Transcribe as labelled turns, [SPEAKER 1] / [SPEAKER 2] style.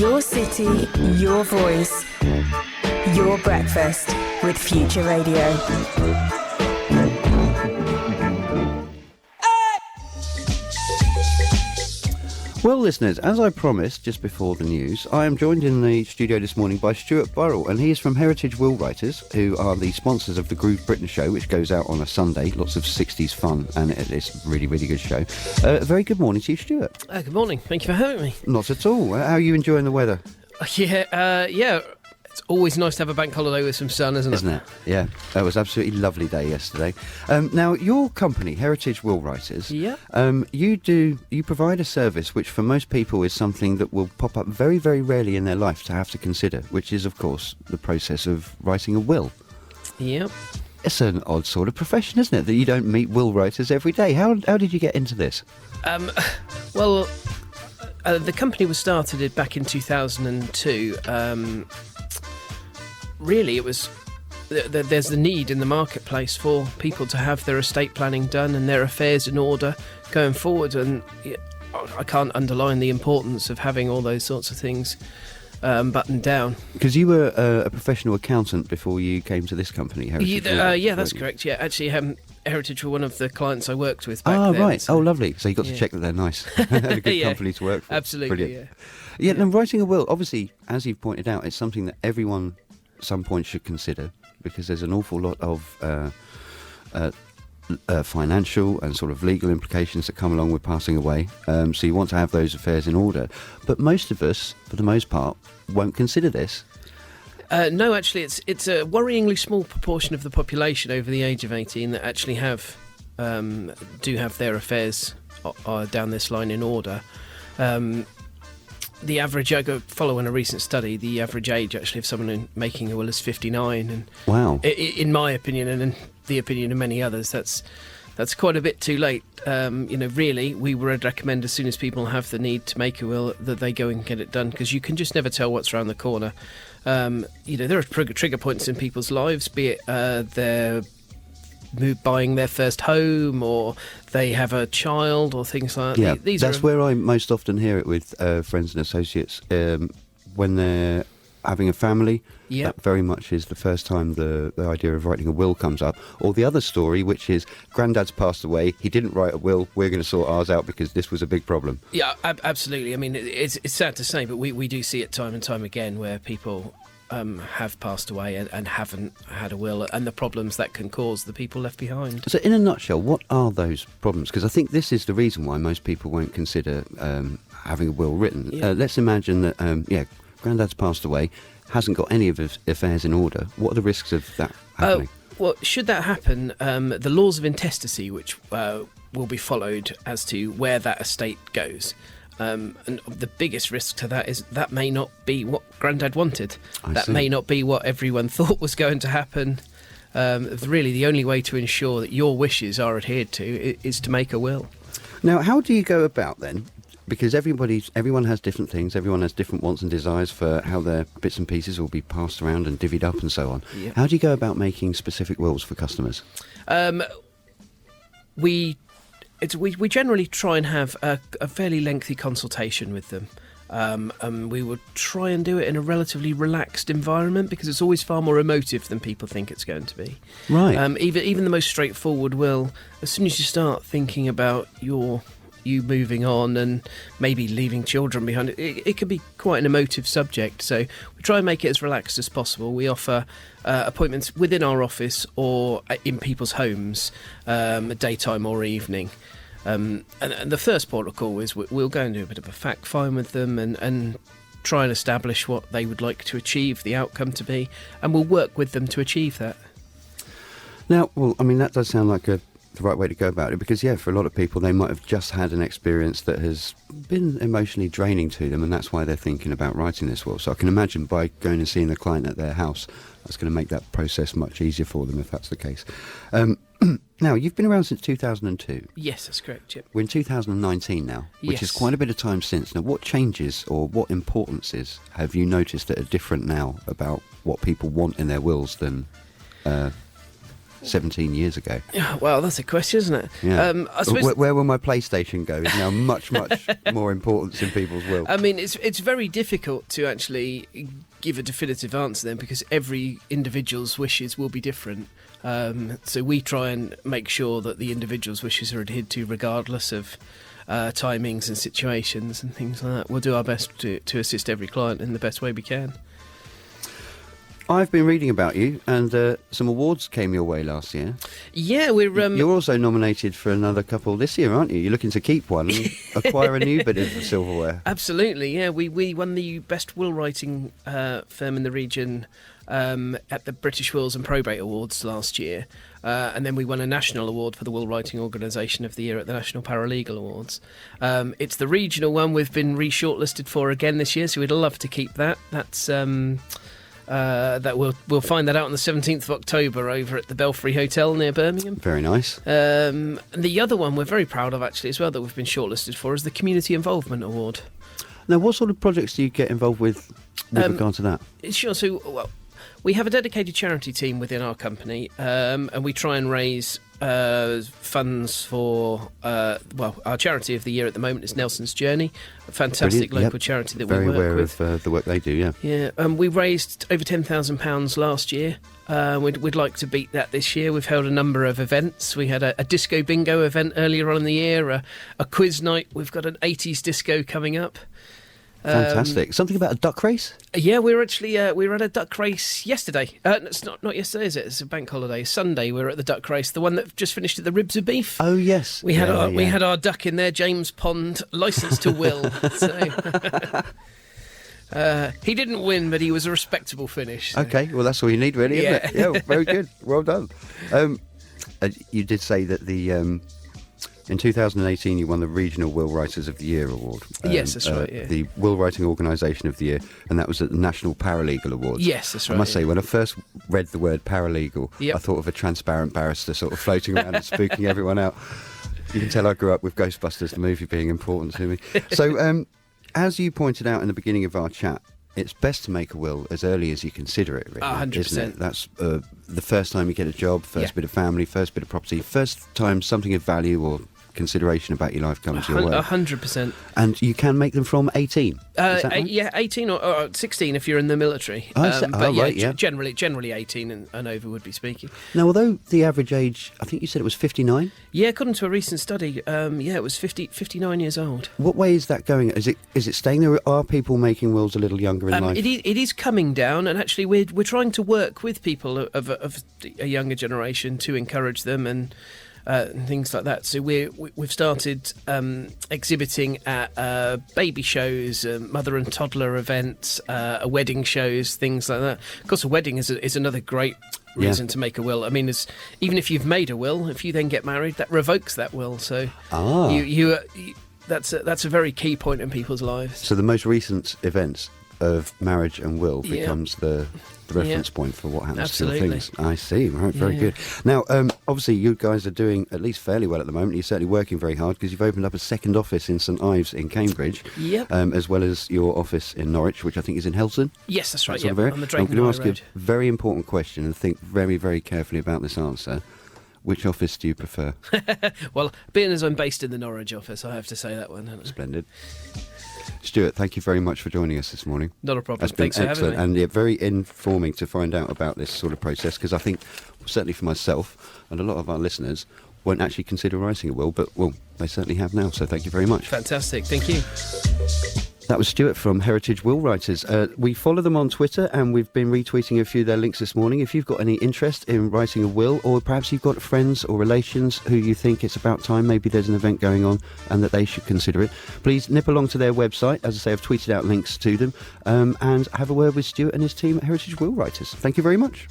[SPEAKER 1] Your city, your voice, your breakfast with Future Radio.
[SPEAKER 2] Well, listeners, as I promised just before the news, I am joined in the studio this morning by Stuart Burrell, and he is from Heritage Will Writers, who are the sponsors of the Groove Britain show, which goes out on a Sunday. Lots of 60s fun, and it's a really, really good show. Very good morning to you, Stuart.
[SPEAKER 3] Good morning. Thank you for having me.
[SPEAKER 2] Not at all. How are you enjoying the weather?
[SPEAKER 3] Yeah. It's always nice to have a bank holiday with some sun, isn't it?
[SPEAKER 2] Isn't it? Yeah. It was an absolutely lovely day yesterday. Now, your company, Heritage Will Writers,
[SPEAKER 3] Yeah.
[SPEAKER 2] you provide a service which for most people is something that will pop up very, very rarely in their life to have to consider, which is, of course, the process of writing a will.
[SPEAKER 3] Yeah.
[SPEAKER 2] It's an odd sort of profession, isn't it, that you don't meet will writers every day. How did you get into this?
[SPEAKER 3] The company was started back in 2002. Really, it was there's the need in the marketplace for people to have their estate planning done and their affairs in order going forward, and I can't underline the importance of having all those sorts of things buttoned down.
[SPEAKER 2] Because you were a professional accountant before you came to this company, Heritage.
[SPEAKER 3] Yeah, that's correct. Yeah, actually, Heritage were one of the clients I worked with back then.
[SPEAKER 2] Right.
[SPEAKER 3] So.
[SPEAKER 2] Oh, lovely. So you got to check that they're nice. A good company to work for.
[SPEAKER 3] Absolutely.
[SPEAKER 2] Brilliant. Yeah. Now, writing a will, obviously, as you've pointed out, it's something that everyone at some point should consider, because there's an awful lot of financial and sort of legal implications that come along with passing away. So you want to have those affairs in order. But most of us, for the most part, won't consider this.
[SPEAKER 3] No, actually, it's a worryingly small proportion of the population over the age of 18 that actually do have their affairs down this line in order. The average, following a recent study, the average age actually of someone making a will is 59. And
[SPEAKER 2] wow.
[SPEAKER 3] In my opinion, and in the opinion of many others, that's quite a bit too late. Really, we would recommend as soon as people have the need to make a will that they go and get it done, because you can just never tell what's around the corner. There are trigger points in people's lives, be it they're buying their first home, or they have a child, or things like that.
[SPEAKER 2] Yeah, that's where I most often hear it with friends and associates. When they're having a family, that very much is the first time the idea of writing a will comes up. Or the other story, which is Grandad's passed away, he didn't write a will, we're going to sort ours out because this was a big problem.
[SPEAKER 3] Yeah, absolutely. I mean, it's sad to say, but we do see it time and time again where people have passed away and haven't had a will, and the problems that can cause the people left behind.
[SPEAKER 2] So in a nutshell, what are those problems? Because I think this is the reason why most people won't consider having a will written. Let's imagine that, Grandad's passed away, hasn't got any of his affairs in order. What are the risks of that happening?
[SPEAKER 3] Well, should that happen, the laws of intestacy, which will be followed as to where that estate goes. And the biggest risk to that is that may not be what Grandad wanted. That may not be what everyone thought was going to happen. Really, the only way to ensure that your wishes are adhered to is to make a will.
[SPEAKER 2] Now, how do you go about then? Because everyone has different things. Everyone has different wants and desires for how their bits and pieces will be passed around and divvied up and so on. Yep. How do you go about making specific wills for customers?
[SPEAKER 3] We generally try and have a fairly lengthy consultation with them. We would try and do it in a relatively relaxed environment, because it's always far more emotive than people think it's going to be.
[SPEAKER 2] Right.
[SPEAKER 3] Even the most straightforward will, as soon as you start thinking about you moving on and maybe leaving children behind, it can be quite an emotive subject. So we try and make it as relaxed as possible. We offer appointments within our office or in people's homes, daytime or evening. And the first port of call is we'll go and do a bit of a fact find with them and try and establish what they would like to achieve the outcome to be, and we'll work with them to achieve that.
[SPEAKER 2] Now, well, I mean, that does sound like the right way to go about it, because for a lot of people, they might have just had an experience that has been emotionally draining to them, and that's why they're thinking about writing this will. So I can imagine by going and seeing the client at their house, that's going to make that process much easier for them if that's the case. Now, you've been around since 2002.
[SPEAKER 3] Yes, that's correct, Chip.
[SPEAKER 2] We're in 2019 now, which is quite a bit of time since. Now, what changes or what importances have you noticed that are different now about what people want in their wills than 17 years ago?
[SPEAKER 3] Well, that's a question, isn't it?
[SPEAKER 2] Yeah.
[SPEAKER 3] I suppose.
[SPEAKER 2] Where will my PlayStation go is now much, much more importance in people's will.
[SPEAKER 3] I mean, it's very difficult to actually give a definitive answer then, because every individual's wishes will be different. So we try and make sure that the individual's wishes are adhered to regardless of timings and situations and things like that. We'll do our best to assist every client in the best way we can.
[SPEAKER 2] I've been reading about you, and some awards came your way last year.
[SPEAKER 3] Yeah, we're...
[SPEAKER 2] You're also nominated for another couple this year, aren't you? You're looking to keep one and acquire a new bit of silverware.
[SPEAKER 3] Absolutely, yeah. We won the Best Will Writing firm in the region at the British Wills and Probate Awards last year. And then we won a national award for the Will Writing Organisation of the Year at the National Paralegal Awards. It's the regional one we've been re-shortlisted for again this year, so we'd love to keep that. That's... that we'll find that out on the 17th of October over at the Belfry Hotel near Birmingham.
[SPEAKER 2] Very nice.
[SPEAKER 3] And the other one we're very proud of actually as well that we've been shortlisted for is the Community Involvement Award.
[SPEAKER 2] Now, what sort of projects do you get involved with regard to that?
[SPEAKER 3] Sure. So, well, we have a dedicated charity team within our company, and we try and raise funds for our charity of the year at the moment is Nelson's Journey, a fantastic
[SPEAKER 2] Brilliant.
[SPEAKER 3] local charity that
[SPEAKER 2] Very
[SPEAKER 3] we work
[SPEAKER 2] aware
[SPEAKER 3] with.
[SPEAKER 2] of the work they do. Yeah.
[SPEAKER 3] Yeah, we raised over £10,000 last year. We'd like to beat that this year. We've held a number of events. We had a disco bingo event earlier on in the year, a quiz night. We've got an 80s disco coming up.
[SPEAKER 2] Fantastic. Something about a duck race?
[SPEAKER 3] Yeah, we were at a duck race yesterday. It's not yesterday, is it? It's a bank holiday. Sunday we were at the duck race, the one that just finished at the Ribs of Beef.
[SPEAKER 2] Oh yes,
[SPEAKER 3] we had our duck in there, James Pond, licensed to Will. So. He didn't win, but he was a respectable finish. So.
[SPEAKER 2] Okay, well that's all you need, really, isn't it? Yeah, very good. Well done. You did say that in 2018 you won the Regional Will Writers of the Year award.
[SPEAKER 3] Yes, that's right. Yeah.
[SPEAKER 2] The Will Writing Organisation of the Year, and that was at the National Paralegal Awards.
[SPEAKER 3] Yes, that's right.
[SPEAKER 2] I must say, when I first read the word paralegal, I thought of a transparent barrister sort of floating around and spooking everyone out. You can tell I grew up with Ghostbusters, the movie, being important to me. So, as you pointed out in the beginning of our chat, it's best to make a will as early as you consider it, really,
[SPEAKER 3] 100%.
[SPEAKER 2] isn't it? That's the first time you get a job, first bit of family, first bit of property, first time something of value or consideration about your life comes your way.
[SPEAKER 3] 100%.
[SPEAKER 2] And you can make them from 18. Is that right?
[SPEAKER 3] Yeah, 18 or 16 if you're in the military. Generally 18 and over would be speaking.
[SPEAKER 2] Now, although the average age, I think you said it was 59?
[SPEAKER 3] Yeah, according to a recent study, it was 59 years old.
[SPEAKER 2] What way is that going? Is it staying there? Are people making wills a little younger in life?
[SPEAKER 3] It is coming down, and actually we're trying to work with people of a younger generation to encourage them and things like that. So we've started exhibiting at baby shows, mother and toddler events, wedding shows, things like that. Of course, a wedding is another great reason to make a will. I mean, even if you've made a will, if you then get married, that revokes that will. So that's a very key point in people's lives.
[SPEAKER 2] So the most recent events of marriage and will becomes the reference point for what happens to your things. I see. Right, very good. Now, obviously, you guys are doing at least fairly well at the moment. You're certainly working very hard because you've opened up a second office in St Ives in Cambridge, as well as your office in Norwich, which I think is in Helston.
[SPEAKER 3] Yes, that's right.
[SPEAKER 2] On the Drake. I'm going to ask you a very important question and think very, very carefully about this answer. Which office do you prefer?
[SPEAKER 3] Well, being as I'm based in the Norwich office, I have to say that one.
[SPEAKER 2] Splendid. Stuart, thank you very much for joining us this morning.
[SPEAKER 3] Not a problem.
[SPEAKER 2] That's been
[SPEAKER 3] Thanks
[SPEAKER 2] excellent,
[SPEAKER 3] for having me.
[SPEAKER 2] and very informing to find out about this sort of process, because I think, certainly for myself and a lot of our listeners, won't actually consider writing a will, but, well, they certainly have now, so thank you very much.
[SPEAKER 3] Fantastic, thank you.
[SPEAKER 2] That was Stuart from Heritage Will Writers. We follow them on Twitter, and we've been retweeting a few of their links this morning. If you've got any interest in writing a will, or perhaps you've have friends or relations who you think it's about time, maybe there's an event going on and that they should consider it, please nip along to their website. As I say, I've tweeted out links to them, and have a word with Stuart and his team at Heritage Will Writers. Thank you very much.